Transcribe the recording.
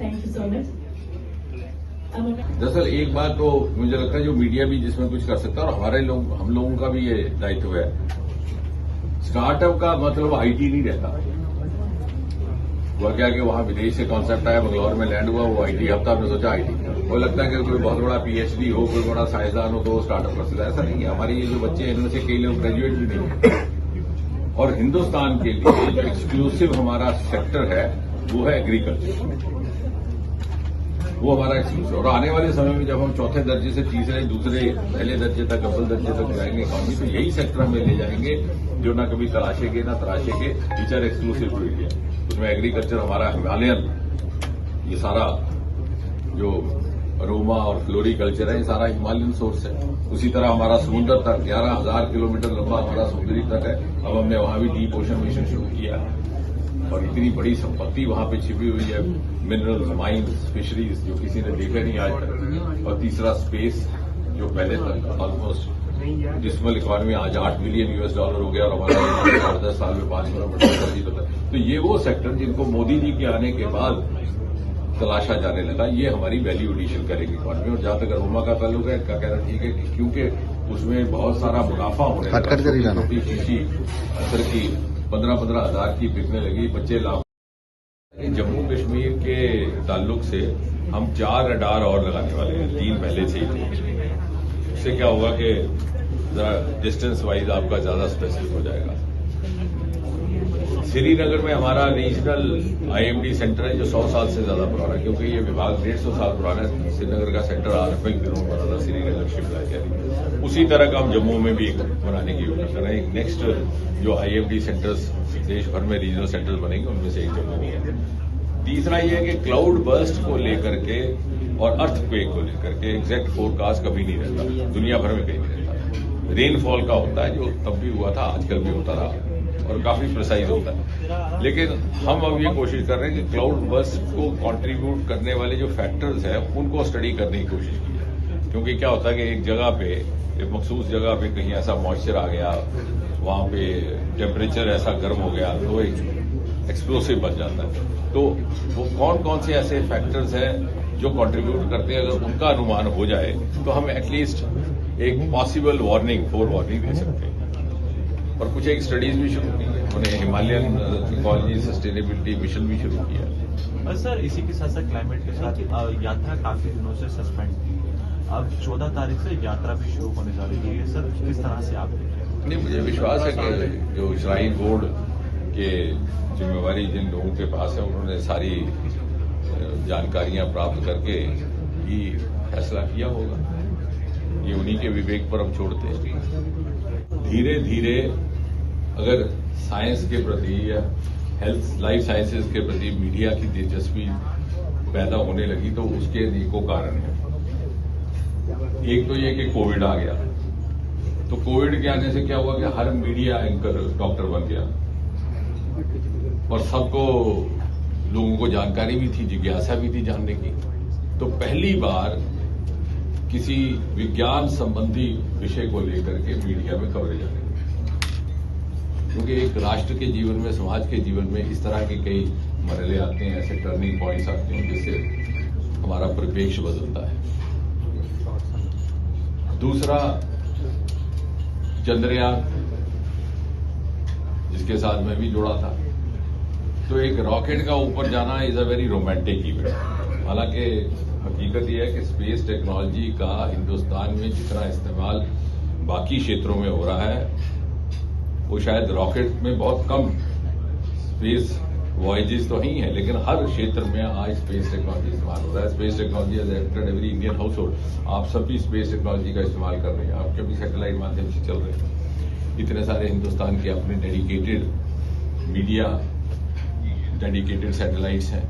Thank you so much. दरअसल एक बात तो मुझे लगता है जो मीडिया भी जिसमें कुछ कर सकता है और हम लोगों का भी ये दायित्व है। स्टार्टअप का मतलब आईटी नहीं रहता। हुआ क्या कि वहां विदेश से कॉन्सेप्ट आया, बंगलौर में लैंड हुआ, वो आईटी हफ्ता हमने सोचा आईटी। वो लगता है कि कोई बहुत बड़ा पीएचडी हो, कोई बड़ा साइंसदान हो तो वो स्टार्टअप कर सकता है। ऐसा नहीं है। हमारे ये जो बच्चे हैं इनमें से कई लोग ग्रेजुएट भी नहीं है। और हिन्दुस्तान के लिए जो एक्सक्लूसिव हमारा सेक्टर है वो है एग्रीकल्चर। वो हमारा एक्सक्लूसिव। और आने वाले समय में जब हम चौथे दर्जे से तीसरे, दूसरे, पहले दर्जे तक, अव्वल दर्जे तक जाएंगे इकॉनमी, तो यही सेक्टर हमें ले जाएंगे जो ना कभी तलाशेंगे ना तराशेंगे। Which are exclusive to India. उसमें एग्रीकल्चर हमारा हिमालयन, ये सारा जो अरोमा और फ्लोरिकल्चर है, ये सारा हिमालयन सोर्स है। उसी तरह हमारा समुद्र तक 11,000 किलोमीटर लंबा हमारा समुद्री तट है। अब हमने वहां भी डीप ओशन मिशन शुरू किया है और इतनी बड़ी संपत्ति वहां पे छिपी हुई है, मिनरल्स, माइंस, फिशरीज, जो किसी ने देखा नहीं आज तक। और तीसरा स्पेस, जो पहले तक ऑलमोस्ट डिजिटल इकोनॉमी आज $8 बिलियन हो गया और हमारा 10 साल में 5 गुना बढ़ा। तो ये वो सेक्टर जिनको मोदी जी के आने के बाद तलाशा जाने लगा, ये हमारी वैल्यू एडिशन करेगी इकोनॉमी। और जहां तक अरोमा का ताल्लुक है, इनका कहना ठीक है कि क्योंकि उसमें बहुत सारा मुनाफा होने लगा। छोटी शीशी असर की 15-15 हजार की बिकने लगी, 25 लाख। जम्मू कश्मीर के ताल्लुक से हम 4 रडार और लगाने वाले हैं, 3 पहले से ही थे। इससे क्या होगा कि जरा डिस्टेंस वाइज आपका ज्यादा स्पेसिफिक हो जाएगा। श्रीनगर में हमारा रीजनल आईएमडी सेंटर है जो 100 साल से ज्यादा पुराना है, क्योंकि ये विभाग 150 साल पुराना है। श्रीनगर का सेंटर आरंभिक दिनों में बना था, श्रीनगर शिमला इत्यादि। उसी तरह का हम जम्मू में भी एक बनाने की योजना कर रहे हैं। नेक्स्ट जो आईएमडी सेंटर्स देश भर में रीजनल सेंटर्स बनेंगे, उनमें से एक जम्मू है। तीसरा ये है कि क्लाउड बर्स्ट को लेकर के और अर्थक्वेक को लेकर के एग्जैक्ट फोरकास्ट कभी नहीं रहता, दुनिया भर में कहीं नहीं रहता। रेनफॉल का होता है, जो तब भी हुआ था, आजकल भी होता रहा और काफी प्रिसाइज होता है। लेकिन हम अब ये कोशिश कर रहे हैं कि क्लाउड बर्स्ट को कंट्रीब्यूट करने वाले जो फैक्टर्स हैं उनको स्टडी करने की कोशिश की है। क्योंकि क्या होता है कि एक जगह पे, एक मखसूस जगह पे कहीं ऐसा मॉइस्चर आ गया, वहां पे टेम्परेचर ऐसा गर्म हो गया तो एक एक्सप्लोसिव बन जाता है। तो वो कौन कौन से ऐसे फैक्टर्स हैं जो कंट्रीब्यूट करते हैं, अगर उनका अनुमान हो जाए तो हम एटलीस्ट एक पॉसिबल वार्निंग, वार्निंग दे सकते हैं। और कुछ एक स्टडीज भी शुरू की है, उन्होंने हिमालयन इकोलॉजी सस्टेनेबिलिटी मिशन भी शुरू किया। सर, इसी के साथ साथ क्लाइमेट के साथ यात्रा काफी दिनों से सस्पेंड थी, अब 14 तारीख से यात्रा भी शुरू होने जा रही है। सर, किस तरह से आप नहीं, मुझे विश्वास है कि जो श्राइन बोर्ड के जिम्मेवारी जिन लोगों के पास है, उन्होंने सारी जानकारियां प्राप्त करके ही फैसला किया होगा। ये उन्हीं के विवेक पर हम छोड़ते हैं। धीरे धीरे अगर साइंस के प्रति या हेल्थ लाइफ साइंसेज के प्रति मीडिया की दिलचस्पी पैदा होने लगी तो उसके अनेकों कारण हैं। एक तो ये कि कोविड आ गया, तो कोविड के आने से क्या हुआ कि हर मीडिया एंकर डॉक्टर बन गया और सबको, लोगों को जानकारी भी थी, जिज्ञासा भी थी जानने की। तो पहली बार किसी विज्ञान संबंधी विषय को लेकर के मीडिया में कवरेज आने लगी। क्योंकि एक राष्ट्र के जीवन में, समाज के जीवन में इस तरह के कई मरहले आते हैं, ऐसे टर्निंग पॉइंट्स आते हैं जिससे हमारा परिप्रेक्ष्य बदलता है। दूसरा, चंद्रयान, जिसके साथ मैं भी जुड़ा था, तो एक रॉकेट का ऊपर जाना is a very romantic event. हालांकि हकीकत यह है कि स्पेस टेक्नोलॉजी का हिंदुस्तान में जितना इस्तेमाल बाकी क्षेत्रों में हो रहा है, वो शायद रॉकेट में बहुत कम स्पेस वॉयजेस तो ही है, लेकिन हर क्षेत्र में आज स्पेस टेक्नोलॉजी इस्तेमाल हो रहा है। Space technology has entered every Indian household. आप सभी स्पेस टेक्नोलॉजी का इस्तेमाल कर रहे हैं, आपके भी सैटेलाइट माध्यम से चल रहे हैं। इतने सारे हिंदुस्तान के अपने डेडिकेटेड मीडिया, डेडिकेटेड सैटेलाइट्स हैं।